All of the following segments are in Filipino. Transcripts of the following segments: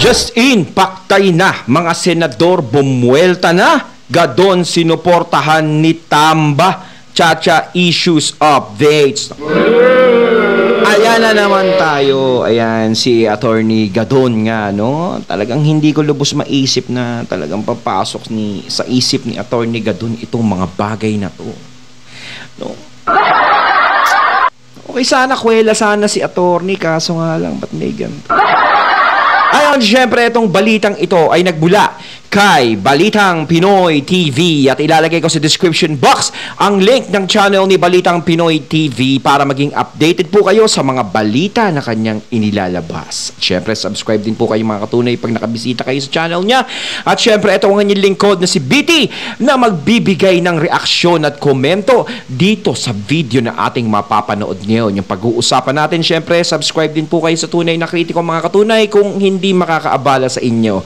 Just in, paktay na mga senador, bumuelta na. Gadon sinuportahan ni Tamba. Chacha issues updates. Ayan na naman tayo. Ayan, si Attorney Gadon nga, no? Talagang hindi ko lubos maisip na talagang papasok sa isip ni Attorney Gadon itong mga bagay na to. No? Okay, sana kwela sana si Attorney, kaso nga lang, ba't may ganito? Ayon, syempre, itong balitang ito ay nagbula kay Balitang Pinoy TV at ilalagay ko sa description box ang link ng channel ni Balitang Pinoy TV para maging updated po kayo sa mga balita na kanyang inilalabas. At syempre, subscribe din po kayo mga katunay pag nakabisita kayo sa channel niya. At syempre, ito ang kanyang lingkod na si BT na magbibigay ng reaksyon at komento dito sa video na ating mapapanood ngayon. Yung pag-uusapan natin, syempre, subscribe din po kayo sa Tunay na Kritiko mga katunay kung hindi makakaabala sa inyo.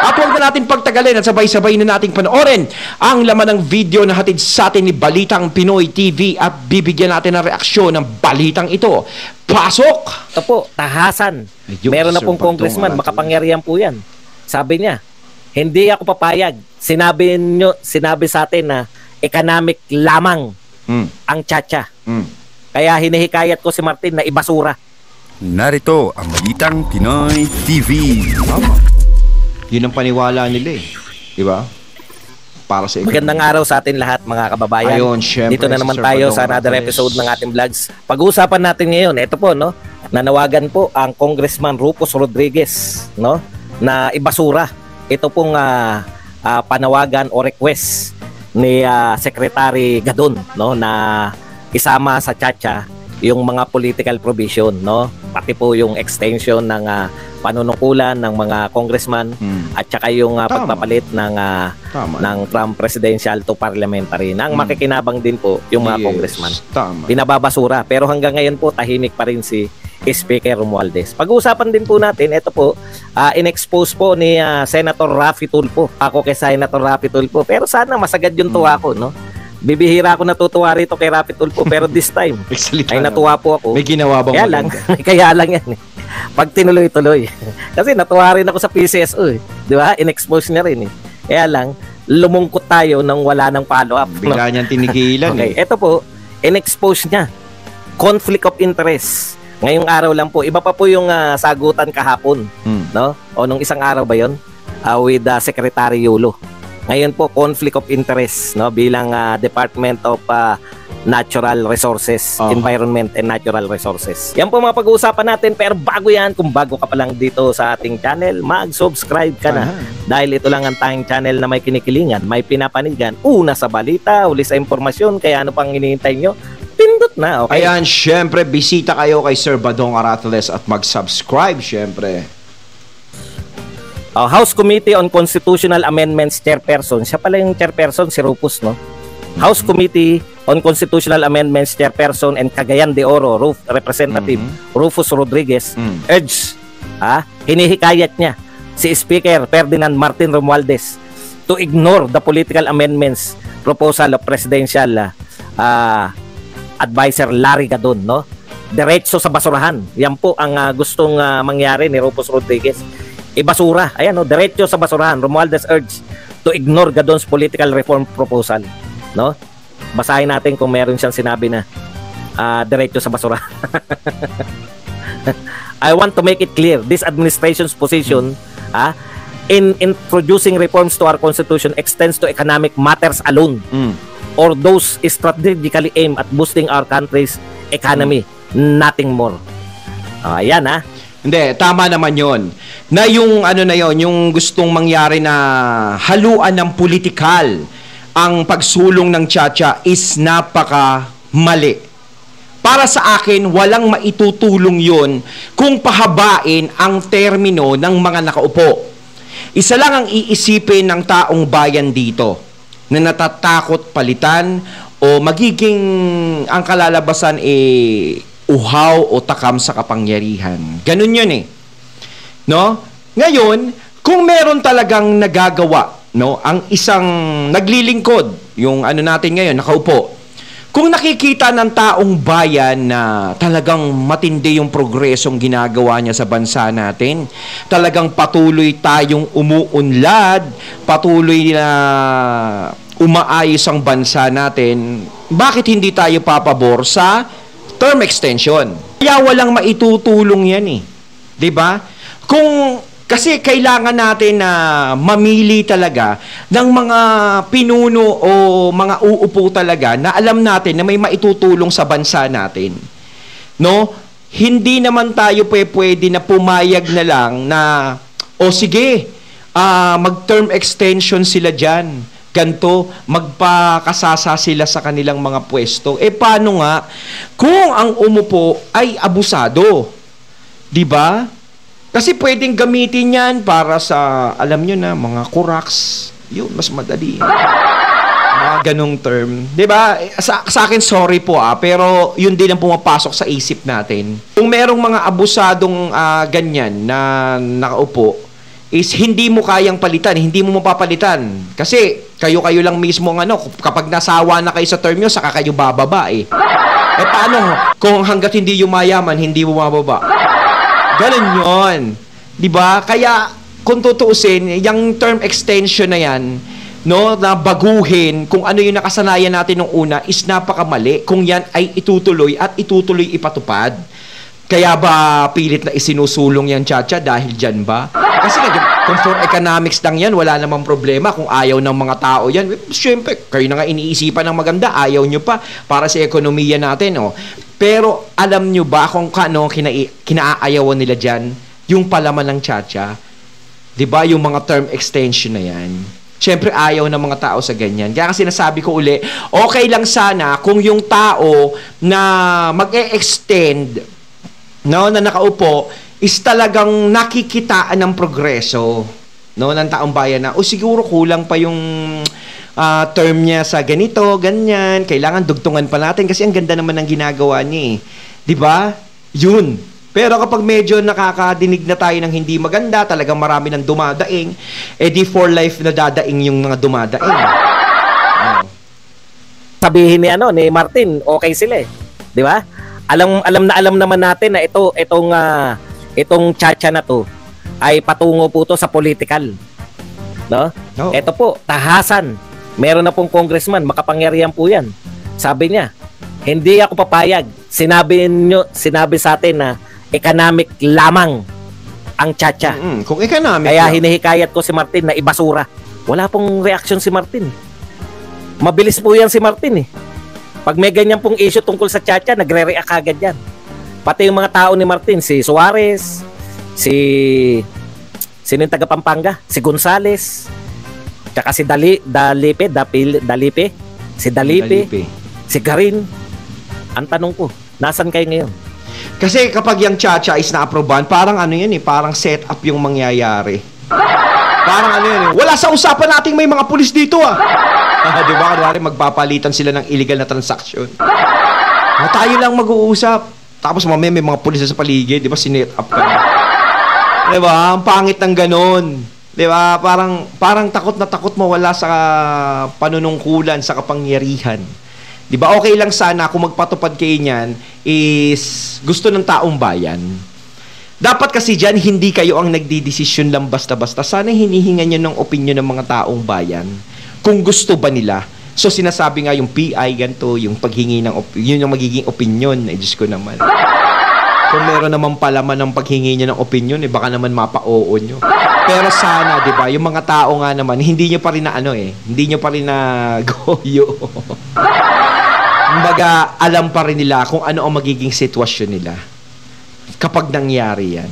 At huwag na natin pagtagalin at sabay-sabay na nating panoorin ang laman ng video na hatid sa atin ni Balitang Pinoy TV at bibigyan natin ng reaksyon ng balitang ito. Pasok! Ito po, tahasan. Meron na pong congressman, makapangyarihan po yan. Sabi niya, hindi ako papayag. Sinabi sa atin na economic lamang ang Chacha. Kaya hinihikayat ko si Martin na ibasura. Narito ang Balitang Pinoy TV. Yun ang paniwala nila eh. Diba? Para sa magandang araw sa atin lahat mga kababayan. Ayun, syempre, dito na naman tayo sa another episode ng ating vlogs. Pag-uusapan natin ngayon, ito po, no? Nanawagan po ang Congressman Rufus Rodriguez, no? Na ibasura. Ito pong panawagan o request ni Secretary Gadon, no? Na isama sa Chacha yung mga political provision, no? Pati po yung extension ng panunungkulan ng mga congressman at saka yung pagpapalit ng from presidential to parliamentary. Nang makikinabang din po yung mga congressman. Binababasura. Pero hanggang ngayon po tahimik pa rin si Speaker Romualdez. Pag-uusapan din po natin, ito po, in-expose po ni Senator Raffy Tulfo. Ako kay Senator Raffy Tulfo. Pero sana masagad yung tuwa ko, no? Bibihira ako natutuwa rito kay Raffy Tulfo, pero this time ay natuwa po ako. May ginawa bang kaya lang, kaya lang yan eh. Pag tinuloy-tuloy. Kasi natuwa rin ako sa PCSO eh. Di ba? In-expose niya rin eh. Kaya lang, lumungkot tayo nang wala ng follow-up. Bigla niyang tinigilan okay, ito po, in-expose niya. Conflict of interest. Ngayong araw lang po. Iba pa po yung sagutan kahapon. No? O nung isang araw ba yun? With Secretary Yulo. Ngayon po, conflict of interest, no, bilang Department of Natural Resources, Environment and Natural Resources. Yan po mga pag-uusapan natin, pero bago yan, kung bago ka pa lang dito sa ating channel, mag-subscribe ka na. Dahil ito lang ang tanging channel na may kinikilingan, may pinapanigan, una sa balita, uli sa informasyon, kaya ano pang hinihintay nyo? Pindot na, okay? Ayan, syempre, bisita kayo kay Sir Badong Aratiles at mag-subscribe, syempre. House Committee on Constitutional Amendments Chairperson. Siya pala yung chairperson, si Rufus, no? House Committee on Constitutional Amendments Chairperson and Cagayan de Oro, Representative Rufus Rodriguez, urge, hinihikayat niya si Speaker Ferdinand Martin Romualdez to ignore the political amendments proposal of Presidential Advisor Larry Gadon, no? Diretso sa basurahan. Yan po ang gustong mangyari ni Rufus Rodriguez. Ibasura. Ayan, no, diretso sa basurahan. Romualdez urge to ignore Gadon's political reform proposal. No? Basahin natin kung meron siyang sinabi na diretso sa basurahan. I want to make it clear, this administration's position in introducing reforms to our constitution extends to economic matters alone or those strategically aimed at boosting our country's economy. Nothing more. Ayan, Hindi, tama naman yon. Na yung ano na yon, yung gustong mangyari na haluan ng politikal ang pagsulong ng Chacha is napaka mali. Para sa akin, walang maitutulong yon kung pahabain ang termino ng mga nakaupo. Isa lang ang iisipin ng taong bayan dito na natatakot palitan o magiging ang kalalabasan uhaw o takam sa kapangyarihan. Ganun yun eh. No? Ngayon, kung meron talagang nagagawa, no, ang isang naglilingkod, yung ano natin ngayon, nakaupo, Kung nakikita ng taong bayan na talagang matindi yung progresong ginagawa niya sa bansa natin, talagang patuloy tayong umuunlad, patuloy na umaayos ang bansa natin, bakit hindi tayo papabor sa term extension? Kaya walang maitutulong yan eh. 'Di ba? Kasi kailangan natin na mamili talaga ng mga pinuno o mga uupo talaga na alam natin na may maitutulong sa bansa natin. No? Hindi naman tayo pwede na pumayag na lang na sige, mag-term extension sila diyan. Ganto, magpakasasa sila sa kanilang mga pwesto. Paano nga kung ang umupo ay abusado? 'Di ba? Kasi pwedeng gamitin yan para sa, alam nyo na, mga kuraks. Yun, mas madali. Mga ganong term. Diba? Sa akin, sorry po pero yun din ang pumapasok sa isip natin. Kung merong mga abusadong ganyan na nakaupo, is hindi mo kayang palitan, hindi mo mapapalitan. Kasi kayo lang mismo kapag nasawa na kayo sa term nyo, saka kayo bababa paano? Kung hanggat hindi yumayaman, hindi mo mababa. Ganun yun. Diba? Kaya, kung tutuusin, yung term extension na yan, no, na baguhin kung ano yung nakasanayan natin nung una is napakamali kung yan ay itutuloy at itutuloy ipatupad. Kaya ba pilit na isinusulong yan, Chacha, dahil dyan ba? Kasi kung for economics lang yan, wala namang problema. Kung ayaw ng mga tao yan, syempre, kayo na nga iniisipan ng maganda, ayaw nyo pa para sa ekonomiya natin. Pero alam nyo ba kung kinaayawan nila dyan? Yung palaman ng Chacha. Diba? Yung mga term extension na yan. Siyempre, ayaw ng mga tao sa ganyan. Kaya kasi nasabi ko uli, okay lang sana kung yung tao na mag-e-extend, no, na nakaupo, is talagang nakikitaan ng progreso, no, ng taong bayan na, siguro kulang pa yung term niya sa ganito, ganyan, kailangan dugtungan pa natin kasi ang ganda naman ng ginagawa niya 'di ba? Yun. Pero kapag medyo nakakadinig na tayo ng hindi maganda, talagang marami nang dumadaing, di for life na dadaing yung mga dumadaing. Sabihin ni Martin, okay sila 'di ba? Alam naman natin na itong Chacha na to ay patungo po to sa political. No? Ito po, tahasan. Meron na pong congressman, makapangyarihan po yan. Sabi niya, hindi ako papayag. Sinabi sa atin na economic lamang ang Chacha. Kung economic kaya hinihikayat ko si Martin na ibasura. Wala pong reaksyon si Martin. Mabilis po yan si Martin Pag may ganyan pong issue tungkol sa Chacha, nagre-react agad yan. Pati yung mga tao ni Martin, si Suarez, sino yung taga Pampanga? Si Gonzales, tsaka si Dalipe, si Garin. Ang tanong ko, nasan kayo ngayon? Kasi kapag yung Chacha is na-aprobahan, parang parang set up yung mangyayari. Parang wala sa usapan nating may mga pulis dito Di ba? Kunwari magpapalitan sila ng illegal na transaction. Tayo lang mag-uusap. Tapos mamaya may mga pulis sa paligid, di ba? Sinet up ka na. Di ba? Ang pangit ng ganon. Di ba? Parang takot na takot mawala sa panunungkulan, sa kapangyarihan. Di ba? Okay lang sana kung magpatupad kayo niyan is gusto ng taong bayan. Dapat kasi dyan, hindi kayo ang nagdidesisyon lang basta-basta. Sana hinihingan nyo ng opinion ng mga taong bayan. Kung gusto ba nila. So, sinasabi nga yung PI, ganito, yung paghingi ng yun yung magiging opinion. Diyos ko naman. Kung meron naman palaman ng paghingi nyo ng opinion, baka naman mapa-oo nyo. Pero sana, di ba, yung mga tao nga naman, hindi nyo pa rin na hindi nyo pa rin na goyo. Kumbaga, alam pa rin nila kung ano ang magiging sitwasyon nila kapag nangyari yan.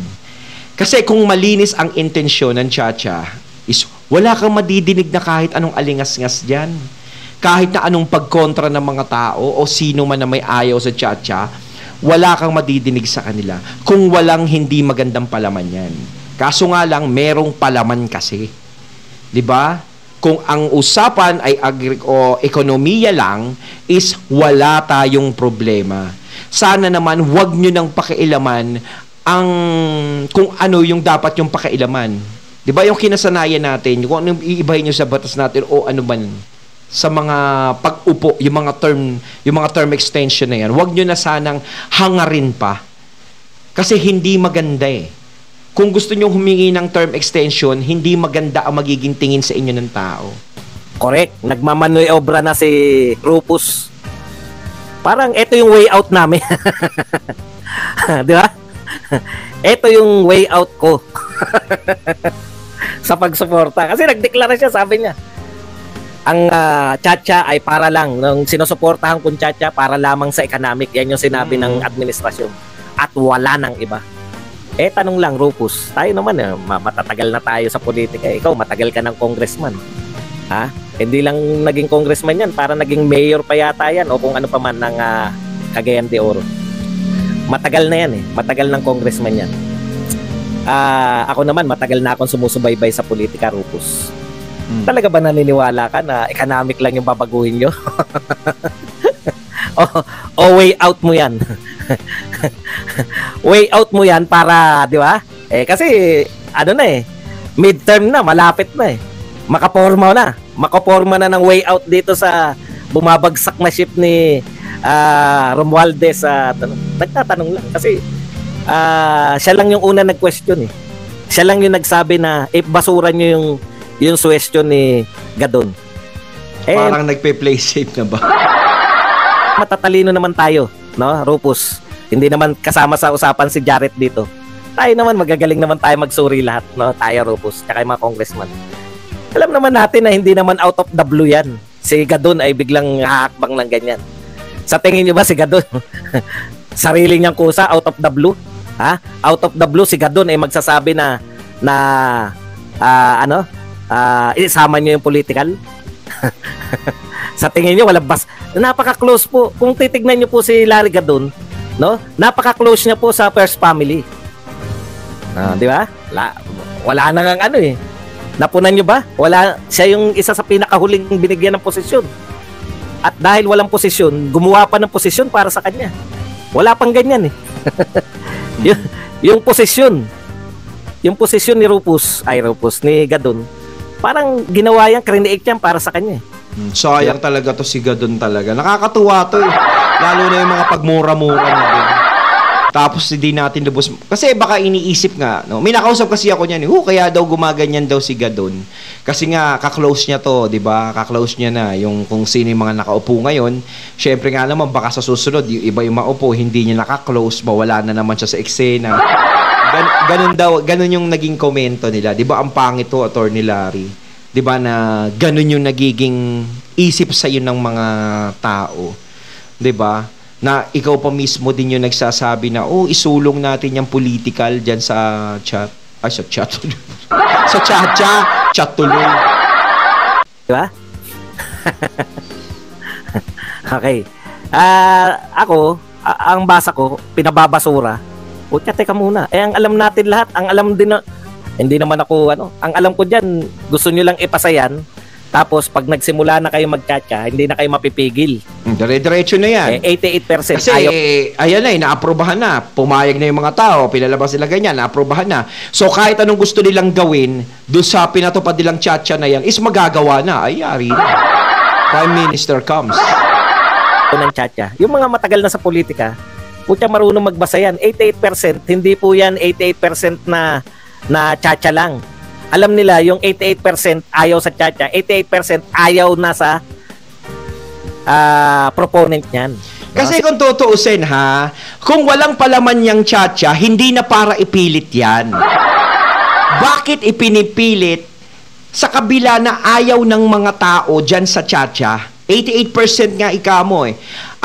Kasi kung malinis ang intensyon ng Chacha, is wala kang madidinig na kahit anong alingas-ngas dyan. Kahit na anong pagkontra ng mga tao o sino man na may ayaw sa Chacha, wala kang madidinig sa kanila kung walang hindi magandang palaman yan. Kaso nga lang, merong palaman kasi. 'Di ba? Kung ang usapan ay o ekonomiya lang, is wala tayong problema. Sana naman, wag nyo nang pakialaman kung ano yung dapat yung pakialaman. 'Di ba yung kinasanayan natin, kung anong iibahin nyo sa batas natin o ano man sa mga pag-upo, yung mga term extension na yan. Huwag nyo na sanang hangarin pa. Kasi hindi maganda eh. Kung gusto nyo humingi ng term extension, hindi maganda ang magiging tingin sa inyo ng tao. Correct. Nagmamanoy obra na si Rufus. Parang ito yung way out namin. Di ba? Ito yung way out ko. Sa pagsuporta. Kasi nagdeklara siya, sabi niya, ang Chacha ay para lang, nung sinusuportahan kong Chacha, para lamang sa economic. Yan yung sinabi ng administrasyon. At wala nang iba. Tanong lang, Rufus, tayo naman, matatagal na tayo sa politika. Ikaw, matagal ka ng congressman. Ha? Hindi lang naging congressman yan, para naging mayor pa yata yan o kung ano pa man ng Cagayan de Oro. Matagal na yan eh. Matagal ng congressman yan. Ako naman, matagal na akong sumusubaybay sa politika, Rufus. Talaga ba naniniwala ka na economic lang yung babaguhin nyo? o way out mo yan? Way out mo yan para, di ba? Kasi, midterm na, malapit na eh. Makaporma na ng way out dito sa bumabagsak na ship ni Romualdez. Nagtatanong lang kasi siya lang yung una nag-question eh. Siya lang yung nagsabi na basura nyo yung question ni Gadon. Parang nagpe-play safe na ba? Matatalino naman tayo, no, Rufus. Hindi naman kasama sa usapan si Jarrett dito. Tayo naman, magagaling naman tayo magsuri lahat, no? Tayo, Rufus, tsaka yung mga congressman. Alam naman natin na hindi naman out of the blue yan. Si Gadon ay biglang haakbang ng ganyan. Sa tingin nyo ba si Gadon? Sarili niyang kusa, out of the blue? Ha? Out of the blue, si Gadon ay magsasabi na isama niyo yung political? Sa tingin niyo, walang bas. Napaka-close po. Kung titignan niyo po si Larry Gadon, no? Napaka-close niya po sa First Family. Di ba? Wala na ngang Napunan nyo ba? Wala, siya yung isa sa pinakahuling binigyan ng posisyon. At dahil walang posisyon, gumawa pa ng posisyon para sa kanya. Wala pang ganyan eh. yung posisyon ni Rufus ni Gadon, parang ginawa yan, krineate yan para sa kanya. Sayang talaga to si Gadon talaga. Nakakatuwa to eh. Lalo na yung mga pagmura-mura na din. Tapos hindi natin lubos. Kasi baka iniisip nga, no? May nakausap kasi ako niyan, kaya daw gumaganyan daw si Gadon. Kasi nga ka-close niya to, 'di ba? Ka-close niya na yung kung sino yung mga nakaupo ngayon. Syempre nga naman baka sa susunod yung iba yung maupo, hindi niya naka-close, mawala na naman siya sa eksena. Ganun yung naging komento nila. 'Di ba ang pangit to, Attorney Larry? 'Di ba na ganun yung nagiging isip sa ng mga tao. 'Di ba? Na ikaw pa mismo din yung nagsasabi na, isulong natin yung political dyan sa chat. Ay, sa chat. Sa chat tuloy. Diba? Okay. Ako, ang basa ko, pinababasura. Teka muna. Ang alam natin lahat, ang alam din na, hindi naman ako, ang alam ko dyan, gusto nyo lang ipasayan. Tapos, pag nagsimula na kayo magkatsa, hindi na kayo mapipigil. Dire-diretso na yan. 88% kasi, ayaw. Ayan na, inaaprobahan na. Pumayag na yung mga tao, pinalabas sila ganyan, naaprobahan na. So, kahit anong gusto nilang gawin, doon sa pinatupad nilang tsa na yan, is magagawa na. Ay, yari na. Prime Minister comes. Ng tsa. Yung mga matagal na sa politika, putya marunong magbasa yan. 88%, hindi po yan 88% na tsa lang. Alam nila yung 88% ayaw sa tsa, 88% ayaw na sa proponent niyan. Kasi kung tutuusin kung walang palaman niyang tsa, hindi na para ipilit yan. Bakit ipinipilit sa kabila na ayaw ng mga tao dyan sa tsa? 88% nga ikamo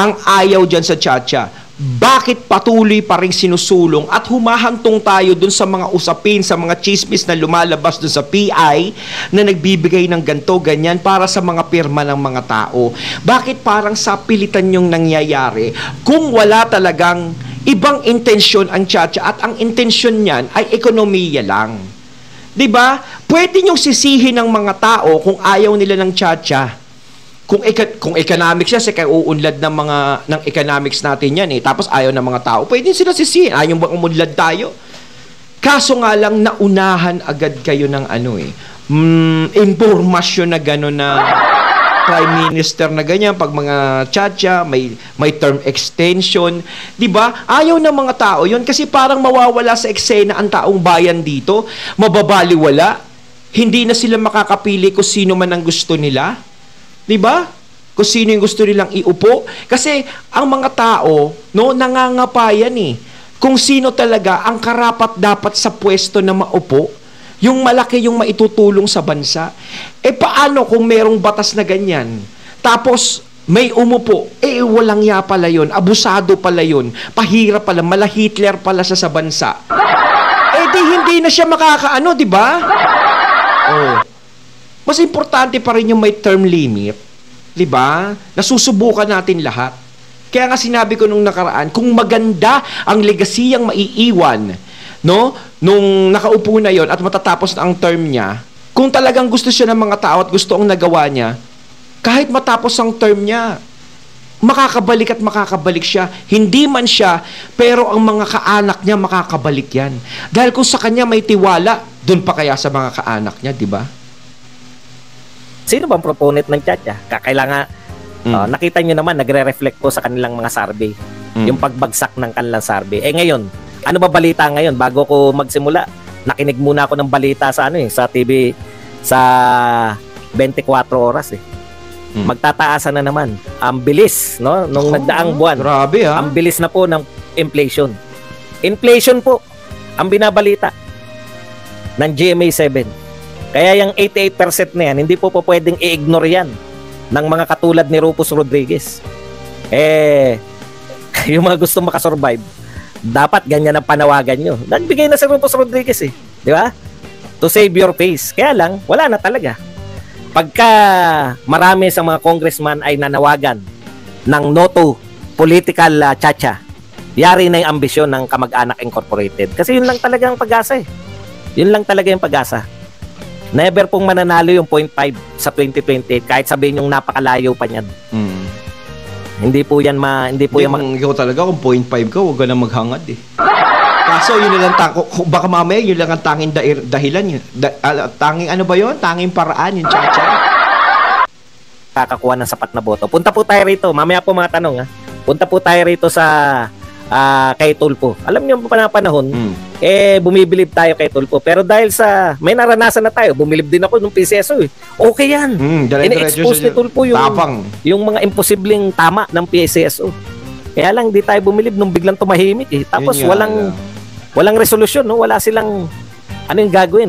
ang ayaw dyan sa tsa. Bakit patuloy pa rin sinusulong at humahantong tayo dun sa mga usapin, sa mga chismis na lumalabas dun sa PI na nagbibigay ng ganto, ganyan para sa mga pirma ng mga tao? Bakit parang sapilitan yung nangyayari kung wala talagang ibang intensyon ang tsa at ang intensyon niyan ay ekonomiya lang? 'Di ba? Pwede niyong sisihin ng mga tao kung ayaw nila ng tsa. Kung economics siya, kaya uunlad ng economics natin yan Tapos ayaw ng mga tao, pwede sila sisihin. Ayaw bang umunlad tayo? Kaso nga lang, naunahan agad kayo ng impormasyon na gano'n na prime minister na ganyan, pag mga tchatcha, may term extension. Diba? Ayaw ng mga tao yun kasi parang mawawala sa eksena ang taong bayan dito. Mababaliwala. Hindi na sila makakapili kung sino man ang gusto nila. Diba? Kung sino yung gusto nilang iupo. Kasi ang mga tao, no, nangangapayan eh. Kung sino talaga ang karapat dapat sa pwesto na maupo, yung malaki yung maitutulong sa bansa. Paano kung merong batas na ganyan? Tapos, may umupo. Walang ya pala yun. Abusado pala yun. Pahirap pala. Mala Hitler pala siya sa bansa. Di hindi na siya makakaano, di ba? Oh. Mas importante pa rin yung may term limit. Di ba? Nasusubukan natin lahat. Kaya nga sinabi ko nung nakaraan, kung maganda ang legasiyang maiiwan, no, nung nakaupo na yon at matatapos na ang term niya, kung talagang gusto siya ng mga tao at gusto ang nagawa niya, kahit matapos ang term niya, makakabalik at makakabalik siya. Hindi man siya, pero ang mga kaanak niya makakabalik yan. Dahil kung sa kanya may tiwala, dun pa kaya sa mga kaanak niya, di ba? Sino bang proponent ng tchatcha? Kailangan, nakita nyo naman, nagre-reflect po sa kanilang mga survey. Yung pagbagsak ng kanilang survey. Ngayon, ano ba balita ngayon? Bago ko magsimula, nakinig muna ako ng balita sa sa TV sa 24 oras eh. Magtataasan na naman. Ang bilis, no? Nung nagdaang buwan. Grabe ha. Ang bilis na po ng inflation. Inflation po ang binabalita ng GMA7. Kaya yung 88% na yan, hindi po pwedeng i-ignore yan ng mga katulad ni Rufus Rodriguez. Yung mga gusto makasurvive, dapat ganyan ang panawagan nyo. Nagbigay na si Rufus Rodriguez eh. Di ba? To save your face. Kaya lang, wala na talaga. Pagka marami sa mga congressman ay nanawagan ng no to political tchatcha, yari na yung ambisyon ng Kamag-anak Incorporated. Kasi yun lang talaga ang pag-asa eh. Yun lang talaga yung pag-asa. Never pong mananalo yung 0.5 sa 2028 kahit sabihin yung napakalayo pa niyan. Hindi po yan ikaw talaga kung 0.5 ka, huwag ka na maghangad eh. Kaso yun lang baka mamaya yun lang ang tanging dahilan yun. Tanging ano ba yun? Tanging paraan yung tchatcha. Kakakuha ng sapat na boto. Punta po tayo rito. Mamaya po mga tanong ha. Punta po tayo rito sa kay Tulfo. Alam niyo pa na panahon, bumibilib tayo kay Tulfo. Pero dahil sa may naranasan na tayo, bumilib din ako nung PCSO eh. Okay yan. Ini-expose ni Tulfo yung mga imposibleng tama ng PCSO. Kaya lang di tayo bumilib nung biglang tumahimik eh. Tapos walang resolusyon, no? Wala silang ano yung gagawin?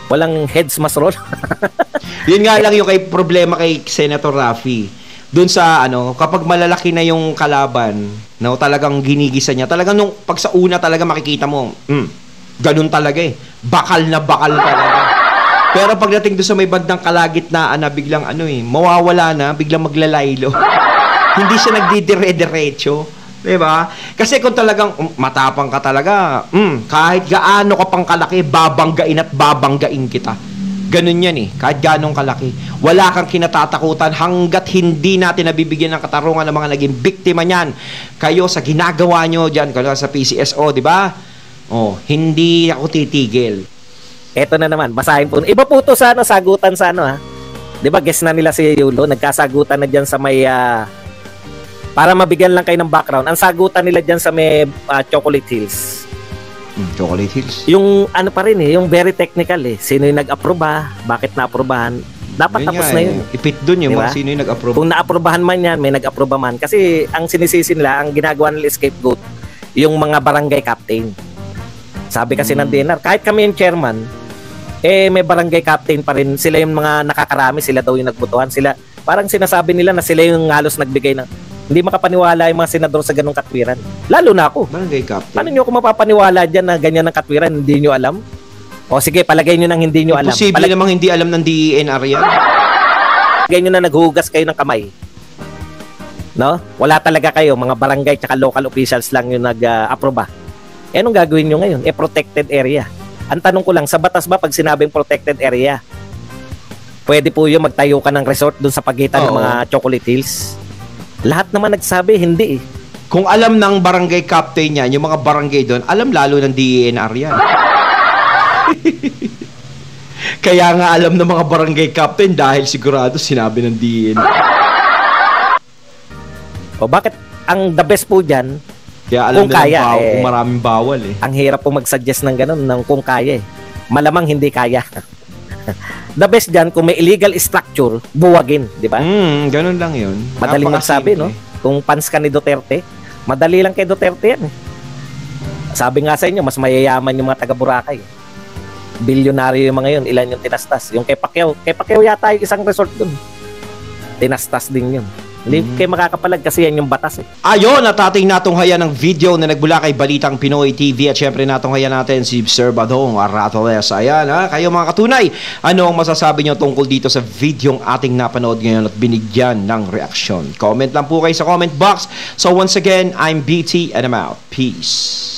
Walang heads mas roll. Yun nga lang yung problema kay Senator Raffy. Doon sa kapag malalaki na yung kalaban, no, talagang ginigisa niya. Talagang nung pag sa una talaga makikita mo, ganun talaga eh. Bakal na talaga. Pero pagdating doon sa may bandang kalagitnaan na biglang mawawala na, biglang maglalaylo. Hindi siya nagdidire-diretso. Diba? Kasi kung talagang matapang ka talaga, kahit gaano ka pang kalaki, babanggain at babanggain kita. Ganun yan eh. Kahit ganong kalaki. Wala kang kinatatakutan hanggat hindi natin nabibigyan ng katarungan ng mga naging biktima niyan. Kayo sa ginagawa nyo dyan, kayo sa PCSO, di ba? Hindi ako titigil. Eto na naman, basahin po. Iba po to sa sagutan sa ha. Di ba, guess na nila si Yulo, nagkasagutan na dyan sa may, para mabigyan lang kayo ng background, ang sagutan nila dyan sa may Chocolate Hills. Chocolate Hills. Yung pa rin yung very technical eh. Sino yung nag-aproba? Bakit na-aprobahan? Dapat tapos na yun. Ipit dun yung diba? Sino yung nag-aproba. Kung na-aprobahan man yan, may nag-aproba man. Kasi ang sinisisi nila, ang ginagawa nila scapegoat, yung mga barangay captain. Sabi kasi ng DNR, kahit kami yung chairman, may barangay captain pa rin. Sila yung mga nakakarami, sila daw yung nagbotohan. Sila, parang sinasabi nila na sila yung halos nagbigay ng hindi makapaniwala yung mga senador sa ganung katwiran. Lalo na ako. Barangay captain. Paano nyo ako mapapaniwala dyan na ganyan ng katwiran, hindi nyo alam? O sige, palagay nyo nang hindi nyo alam. Posible namang hindi alam ng DENR yan. Palagay nyo na naghuhugas kayo ng kamay. No? Wala talaga kayo, mga barangay tsaka local officials lang yung nag-aproba. Anong gagawin nyo ngayon? Protected area. Ang tanong ko lang, sa batas ba pag sinabing protected area, pwede po yung magtayo ka ng resort dun sa pagitan ng mga Chocolate Hills? Lahat naman nagsabi, hindi eh. Kung alam ng barangay captain yan, yung mga barangay doon, alam lalo ng DENR yan. Kaya nga alam ng mga barangay captain dahil sigurado sinabi ng DN. O bakit ang the best po dyan, Kaya alam Kung nila kaya, kung maraming bawal eh. ang hirap po mag-suggest ng ganun ng kung kaya eh. Malamang hindi kaya. The best dyan, kung may illegal structure, buwagin, di ba? Ganun lang yun. Madaling magsabi, no? Kung fans ka ni Duterte, madali lang kay Duterte yan. Sabi nga sa inyo, mas mayayaman yung mga taga Boracay. Bilyonaryo yung mga yun, ilan yung tinastas. Yung kay Pacquiao yata yung isang resort dun. Tinastas din yun. Hindi kayo makakapalag kasi yan yung batas eh. Ayon, at ating natunghayan ng video na nagbula kay Balitang Pinoy TV at syempre natunghayan natin si Sir Badong Aratoles. Ayan ha, kayo mga katunay, ano ang masasabi nyo tungkol dito sa videong ating napanood ngayon at binigyan ng reaksyon? Comment lang po kayo sa comment box. So once again, I'm BT and I'm out. Peace.